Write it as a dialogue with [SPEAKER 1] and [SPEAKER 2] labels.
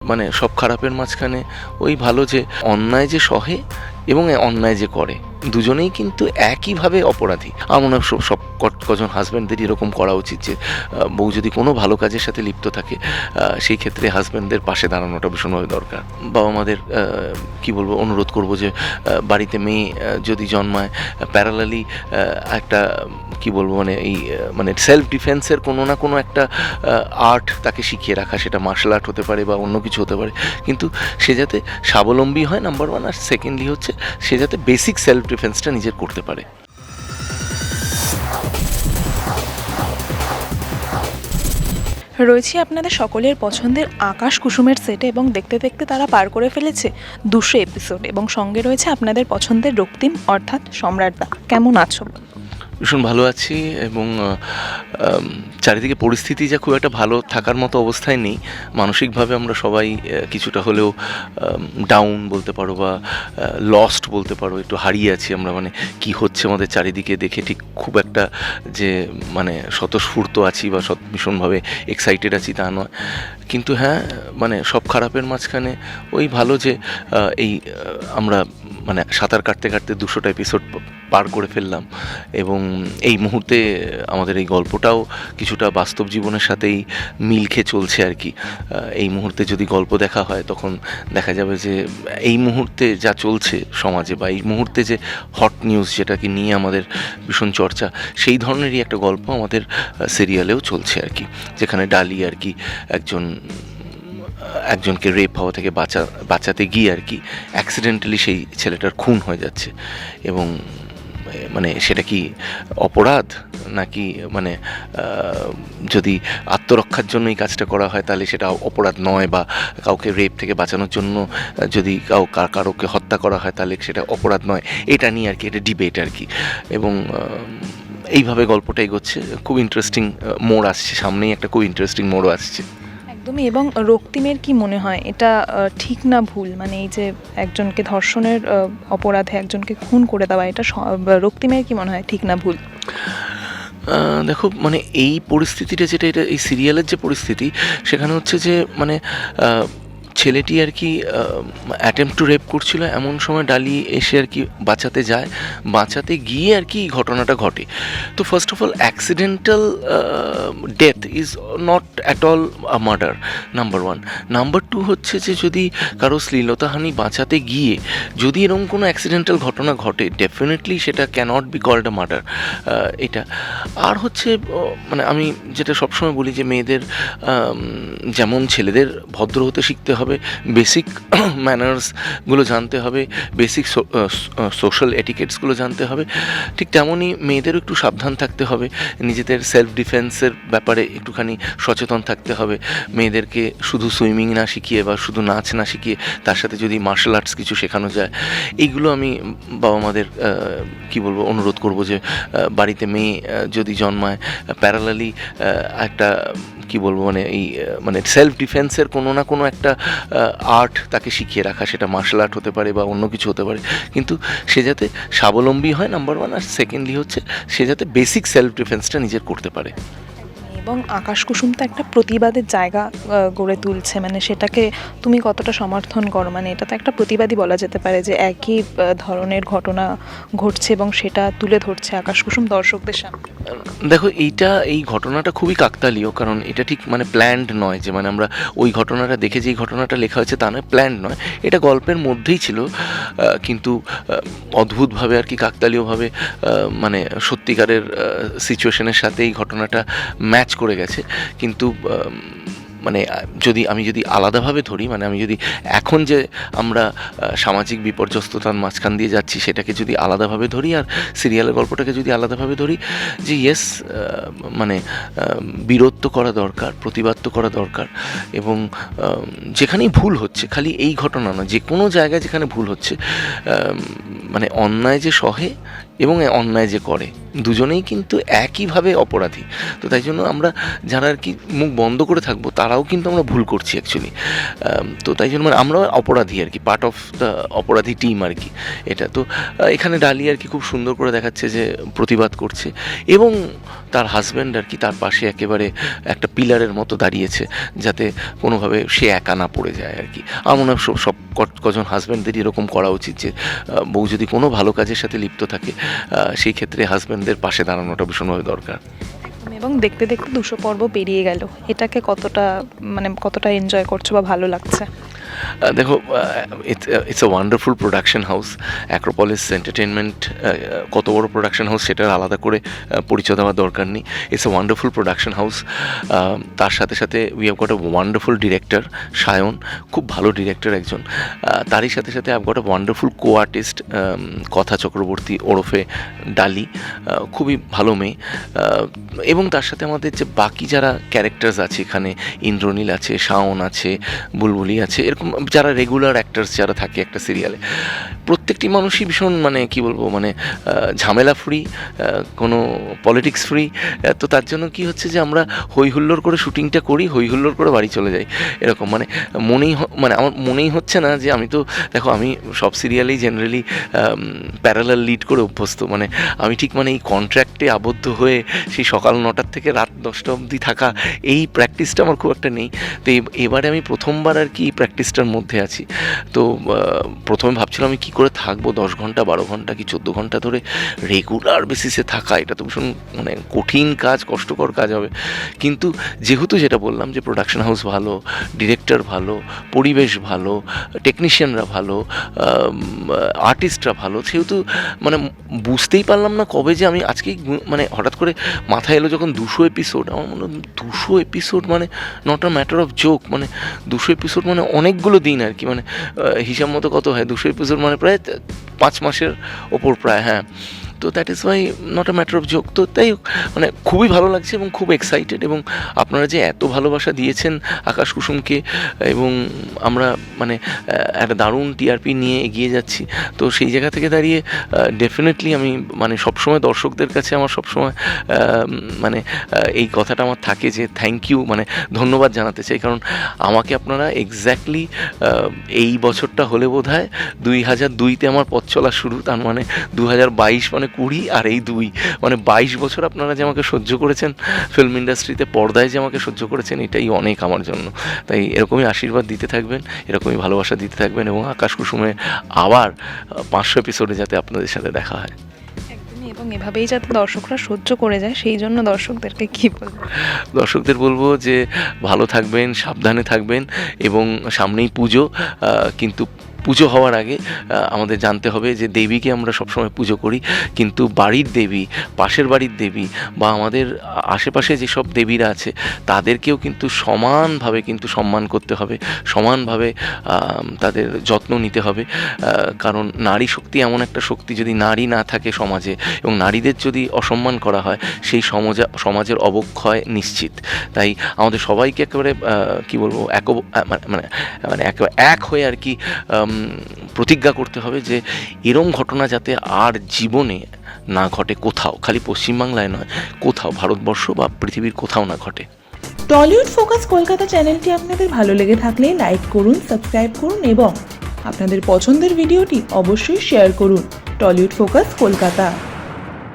[SPEAKER 1] মানে সব খারাপের মাঝখানে ওই ভালো যে অন্যায় যে সহে এবং অন্যায় যে করে দুজনেই কিন্তু একইভাবে অপরাধী। আমার মনে হয় সব কজন হাজব্যান্ডদের এরকম করা উচিত যে বউ যদি কোনো ভালো কাজের সাথে লিপ্ত থাকে সেই ক্ষেত্রে হাজব্যান্ডদের পাশে দাঁড়ানোটা ভীষণভাবে দরকার। বাবা মাদের কি বলবো, অনুরোধ করব যে বাড়িতে মেয়ে যদি জন্মায় প্যারালালি একটা কি বলবো মানে এই মানে সেলফ ডিফেন্সের কোনো না কোনো একটা আর্ট তাকে শিখিয়ে রাখা, সেটা মার্শাল আর্ট হতে পারে বা অন্য কিছু হতে পারে, কিন্তু সে যাতে স্বাবলম্বী হয় নাম্বার ওয়ান, আর সেকেন্ডলি হচ্ছে সে যাতে বেসিক সেলফ ডিফেন্সটা নিজের করতে পারে।
[SPEAKER 2] রয়েছে আপনাদের সকলের পছন্দের আকাশ কুসুমের সেটে এবং দেখতে দেখতে তারা পার করে ফেলেছে 200 এপিসোড, এবং সঙ্গে রয়েছে আপনাদের পছন্দের রক্তিম অর্থাৎ সম্রাটদা। কেমন আছো?
[SPEAKER 1] ভীষণ ভালো আছি, এবং চারিদিকে পরিস্থিতি যা খুব একটা ভালো থাকার মতো অবস্থায় নেই। মানসিকভাবে আমরা সবাই কিছুটা হলেও ডাউন বলতে পারো বা লস্ট বলতে পারো, একটু হারিয়ে আছি আমরা। মানে কি হচ্ছে আমাদের চারিদিকে দেখে ঠিক খুব একটা যে মানে স্বতঃস্ফূর্ত আছি বা ভীষণভাবে এক্সাইটেড আছি তা নয়, কিন্তু হ্যাঁ মানে সব খারাপের মাঝখানে ওই ভালো যে এই আমরা মানে সাঁতার কাটতে কাটতে 200টা এপিসোড পার করে ফেললাম, এবং এই মুহূর্তে আমাদের এই গল্পটাও কিছুটা বাস্তব জীবনের সাথেই মিল খেয়ে চলছে আর কি। এই মুহূর্তে যদি গল্প দেখা হয় তখন দেখা যাবে যে এই মুহূর্তে যা চলছে সমাজে বা এই মুহূর্তে যে হট নিউজ যেটাকে নিয়ে আমাদের ভীষণ চর্চা, সেই ধরনেরই একটা গল্প আমাদের সিরিয়ালেও চলছে আর কি, যেখানে ডালি আর কি একজনকে রেপ হওয়া থেকে বাঁচাতে গিয়ে আর কি অ্যাক্সিডেন্টালি সেই ছেলেটার খুন হয়ে যাচ্ছে, এবং মানে সেটা কি অপরাধ নাকি মানে যদি আত্মরক্ষার জন্য এই কাজটা করা হয় তাহলে সেটা অপরাধ নয়, বা কাউকে রেপ থেকে বাঁচানোর জন্য যদি কারোকে হত্যা করা হয় তাহলে সেটা অপরাধ নয়, এটা নিয়ে আর কি এটা ডিবেট আর কি। এবং এইভাবে গল্পটা এগোচ্ছে, খুব ইন্টারেস্টিং মোড় আসছে সামনেই, একটা খুব ইন্টারেস্টিং মোড়ও আসছে
[SPEAKER 2] একদমই। এবং রক্তিমের কি মনে হয় এটা ঠিক না ভুল? মানে এই যে একজনকে ধর্ষণের অপরাধে একজনকে খুন করে দেওয়া, এটা রক্তিমের কি মনে হয় ঠিক না ভুল?
[SPEAKER 1] দেখো মানে এই পরিস্থিতিটা যেটা, এটা এই সিরিয়ালের যে পরিস্থিতি সেখানে হচ্ছে যে মানে ছেলেটি আর কি অ্যাটেম্প টু রেপ করছিল, এমন সময় ডালি এসে আর কি বাঁচাতে গিয়ে আর কি ঘটনাটা ঘটে। তো first of all accidental death is not at all a murder, number one. Number two হচ্ছে যে যদি কারো শ্লীলতাহানি বাঁচাতে গিয়ে যদি এরকম কোনো অ্যাক্সিডেন্টাল ঘটনা ঘটে, ডেফিনেটলি সেটা cannot be called a murder. এটা আর হচ্ছে মানে আমি যেটা সবসময় বলি যে মেয়েদের যেমন ছেলেদের ভদ্র হতে শিখতে হবে, বেসিক ম্যানার্সগুলো জানতে হবে, বেসিক সোশ্যাল এটিকেটসগুলো জানতে হবে, ঠিক তেমনই মেয়েদেরও একটু সাবধান থাকতে হবে, নিজেদের সেলফ ডিফেন্সের ব্যাপারে একটুখানি সচেতন থাকতে হবে। মেয়েদেরকে শুধু সুইমিং না শিখিয়ে বা শুধু নাচ না শিখিয়ে তার সাথে যদি মার্শাল আর্টস কিছু শেখানো যায়, এইগুলো আমি বাবা মাদের কি বলবো অনুরোধ করব যে বাড়িতে মেয়ে যদি জন্মায় প্যারালালি একটা কি বলবো মানে এই মানে সেলফ ডিফেন্সের কোনো না কোনো একটা আর্ট তাকে শিখিয়ে রাখা, সেটা মার্শাল আর্ট হতে পারে বা অন্য কিছু হতে পারে, কিন্তু সে যাতে স্বাবলম্বী হয় নাম্বার ওয়ান, আর সেকেন্ডলি হচ্ছে সে যাতে বেসিক সেলফ ডিফেন্সটা নিজের করতে পারে।
[SPEAKER 2] এবং আকাশ কুসুম তো একটা প্রতিবাদের জায়গা গড়ে তুলছে, মানে সেটাকে তুমি কতটা সমর্থন করো? মানে এটা তো একটা প্রতিবাদী বলা যেতে পারে যে একই ধরনের ঘটনা ঘটছে এবং সেটা তুলে ধরছে আকাশ কুসুম দর্শকদের সামনে।
[SPEAKER 1] দেখো এই ঘটনাটা খুবই কাকতালীয়, কারণ এটা ঠিক মানে প্ল্যান্ড নয় যে মানে আমরা ওই ঘটনাটা দেখে যেই ঘটনাটা লেখা হয়েছে তা নয়, প্ল্যান্ড নয়, এটা গল্পের মধ্যেই ছিল, কিন্তু অদ্ভুতভাবে আর কি কাকতালীয়ভাবে মানে সত্যিকারের সিচুয়েশনের সাথে এই ঘটনাটা ম্যাচ করে গেছে। কিন্তু মানে আমি যদি আলাদাভাবে ধরি, মানে আমি যদি এখন যে আমরা সামাজিক বিপর্যস্ততার মাঝখান দিয়ে যাচ্ছি সেটাকে যদি আলাদাভাবে ধরি, আর সিরিয়ালের গল্পটাকে যদি আলাদাভাবে ধরি, যে ইয়েস মানে বিরোধ করা দরকার, প্রতিবাদ তো করা দরকার, এবং যেখানেই ভুল হচ্ছে, খালি এই ঘটনা নয়, যে কোনো জায়গায় যেখানে ভুল হচ্ছে, মানে অন্যায় যে সহে এবং অন্যায় যে করে, দুজনেই কিন্তু একইভাবে অপরাধী। তো তাই জন্য আমরা যারা আর কি মুখ বন্ধ করে থাকবো তারাও কিন্তু আমরা ভুল করছি অ্যাকচুয়ালি। তো তাই জন্য মানে আমরা অপরাধী আর কি, পার্ট অফ দ্য অপরাধী টিম আর কি এটা। তো এখানে ডালি আর কি খুব সুন্দর করে দেখাচ্ছে যে প্রতিবাদ করছে, এবং তার হাজব্যান্ড আর কি তার পাশে একেবারে একটা পিলারের মতো দাঁড়িয়েছে, যাতে কোনোভাবে সে একা না পড়ে যায় আর কি। আমার মনে হয় সব কজন হাজব্যান্ডদেরই এরকম করা উচিত যে বউ যদি কোনো ভালো কাজের সাথে লিপ্ত থাকে সেই ক্ষেত্রে হাজব্যান্ডদের পাশে দাঁড়ানোটা ভীষণভাবে দরকার।
[SPEAKER 2] এবং দেখতে দেখতে 200 পর্ব পেরিয়ে গেল, এটাকে কতটা এনজয় করছো বা ভালো লাগছে?
[SPEAKER 1] দেখো, it's a wonderful production house. Acropolis entertainment কত বড় প্রোডাকশন হাউস সেটার আলাদা করে পরিচয় দেওয়ার দরকার নেই। It's a wonderful production house. তার সাথে সাথে we have got a wonderful director Sayan, খুব ভালো ডিরেক্টর একজন। তারই সাথে সাথে I've got a wonderful co artist কথা চক্রবর্তী ওরফে ডালি, খুবই ভালো মেয়ে। এবং তার সাথে আমাদের যে বাকি যারা ক্যারেক্টার্স আছে এখানে, ইন্দ্রনীল আছে, শাওন আছে, বুলবুলি আছে, এরকম যারা রেগুলার অ্যাক্টার্স যারা থাকে একটা সিরিয়ালে, প্রত্যেকটি মানুষই ভীষণ মানে কি বলবো মানে ঝামেলা ফ্রি, কোনো পলিটিক্স ফ্রি। তো তার জন্য কি হচ্ছে যে আমরা হই হুল্লোড় করে শুটিংটা করি, হই হুল্লোড় করে বাড়ি চলে যাই, এরকম মানে মানে আমার মনেই হচ্ছে না যে আমি তো দেখো আমি সব সিরিয়ালেই জেনারেলি প্যারালাল লিড করে অভ্যস্ত, মানে আমি ঠিক মানে এই কন্ট্রাক্টে আবদ্ধ হয়ে সেই সকাল 9টার থেকে রাত 10টা অবধি থাকা, এই প্র্যাকটিসটা আমার খুব একটা নেই। তো এবারে আমি প্রথমবার আর কি এই প্র্যাকটিসটার মধ্যে আছি। তো প্রথমে ভাবছিলাম আমি কী করে থাকবো 10 ঘন্টা 12 ঘন্টা কি 14 ঘন্টা ধরে রেগুলার বেসিসে থাকা, এটা তো ভীষণ মানে কঠিন কাজ, কষ্টকর কাজ হবে। কিন্তু যেহেতু যেটা বললাম যে প্রোডাকশন হাউস ভালো, ডিরেক্টর ভালো, পরিবেশ ভালো, টেকনিশিয়ানরা ভালো, আর্টিস্টরা ভালো, সেহেতু মানে বুঝতেই পারলাম না কবে যে আমি আজকেই মানে হঠাৎ করে মাথায় এলো যখন 200 এপিসোড। আমার মনে হয় 200 এপিসোড মানে not a matter of joke, মানে 200 এপিসোড মানে অনেকগুলো দিন আর কি, মানে হিসাব মতো কত হয় 200 এপিসোড মানে প্রায় 5 মাসের ওপর প্রায়, হ্যাঁ। তো that is why not a matter of joke. তো তাই মানে খুবই ভালো লাগছে এবং খুব এক্সাইটেড, এবং আপনারা যে এত ভালোবাসা দিয়েছেন আকাশ কুসুমকে, এবং আমরা মানে একটা দারুণ টিআরপি নিয়ে এগিয়ে যাচ্ছি। তো সেই জায়গা থেকে দাঁড়িয়ে ডেফিনেটলি আমি মানে সবসময় দর্শকদের কাছে আমার সবসময় মানে এই কথাটা আমার থাকে যে থ্যাংক ইউ, মানে ধন্যবাদ জানাতে চাই, কারণ আমাকে আপনারা এক্স্যাক্টলি এই বছরটা হলে বোধহয় 2002-তে আমার পথ চলা শুরু, তার মানে 2022 মানে 20 আর এই 2 মানে 22 বছর আপনারা যে আমাকে সহ্য করেছেন ফিল্ম ইন্ডাস্ট্রিতে, পর্দায় যে আমাকে সহ্য করেছেন, এটাই অনেক আমার জন্য। তাই এরকমই আশীর্বাদ দিতে থাকবেন, এরকমই ভালোবাসা দিতে থাকবেন, এবং আকাশ কুসুমে আবার 500 এপিসোডে যাতে আপনাদের সাথে দেখা হয়।
[SPEAKER 2] এবং এভাবেই যাতে দর্শকরা সহ্য করে যায়, সেই জন্য দর্শকদেরকে কী বলবো?
[SPEAKER 1] দর্শকদের বলবো যে ভালো থাকবেন, সাবধানে থাকবেন, এবং সামনেই পুজো, কিন্তু পুজো হওয়ার আগে আমাদের জানতে হবে যে দেবীকে আমরা সবসময় পুজো করি, কিন্তু বাড়ির দেবী, পাশের বাড়ির দেবী বা আমাদের আশেপাশে যেসব দেবীরা আছে তাদেরকেও কিন্তু সমানভাবে কিন্তু সম্মান করতে হবে, সমানভাবে তাদের যত্ন নিতে হবে। কারণ নারী শক্তি এমন একটা শক্তি, যদি নারী না থাকে সমাজে এবং নারীদের যদি অসম্মান করা হয়, সেই সমাজের অবক্ষয় নিশ্চিত। তাই আমাদের সবাইকে একেবারে কী বলবো মানে একেবারে এক হয়ে আর কি প্রতিজ্ঞা করতে হবে যে এরম ঘটনা যাতে আর জীবনে না ঘটে, কোথাও, খালি পশ্চিমবাংলায় নয়, কোথাও ভারতবর্ষ বা পৃথিবীর কোথাও না ঘটে।
[SPEAKER 3] টলিউড ফোকাস কলকাতা চ্যানেলটি আপনাদের ভালো লেগে থাকলে লাইক করুন, সাবস্ক্রাইব করুন এবং আপনাদের পছন্দের ভিডিওটি অবশ্যই শেয়ার করুন। Tollywood focus Kolkata.